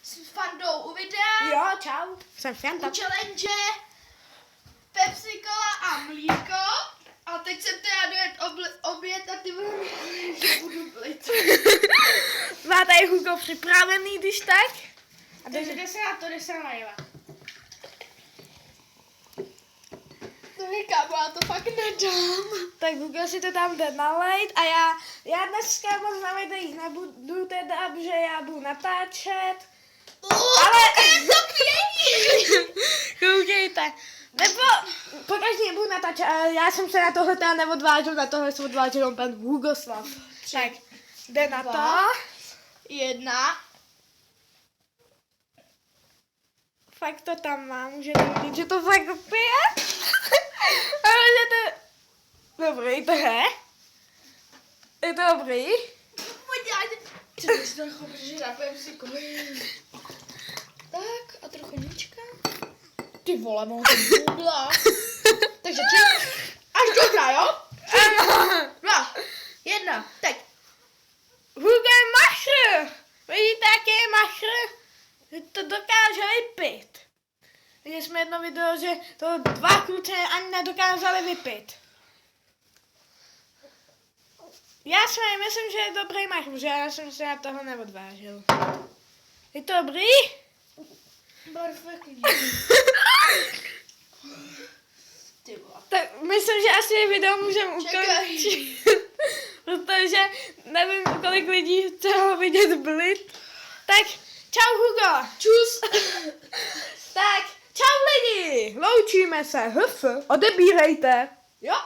s Fandou u videa. Jo, čau. Jsem Fanta. U challenge Pepsi Cola a mlíko. A teď jsem teda dojet oběd a ty vole, že budu blit. Má tady Hugo připravený, když tak. A takže jde se na to, jde se najela. To říkám, já to fakt nedám. Tak Hugo si to tam jde nalejt a já dneska moc na videích nebudu teda, protože já budu natáčet. Ale to pění. koukejte. Nebo pokaždé budu natáčet, ale já jsem se na tohle teda neodvážil, na tohle se odvážil pan Hugoslav. Tak, jde na to. 1. Fakt to tam má, můžete vidět, že to fakt pije. A můžete... Dobrý, to je to dobrý. Podívejte. Ty si trochu, protože napijem si kolik. Tak, a trochu nička. Ty vole, mám to bubla. Takže 3. Až dobrá, jo? 3, 2, 1, teď. Hugo je machr. Vidíte, jaký je machr? Že to dokáže vypít. Viděli jsme jedno video, že to 2 kluci ani nedokázali vypít. Já si myslím, že je dobrý machr, protože já jsem se na toho neodvážil. Je to dobrý? Perfektní. Ty vole. Tak myslím, že asi video můžeme ukončit. Protože nevím, kolik lidí chce ho vidět blit. Tak, čau Hugo. Čus. Tak, čau lidi. Loučíme se. Odebírejte. Jo.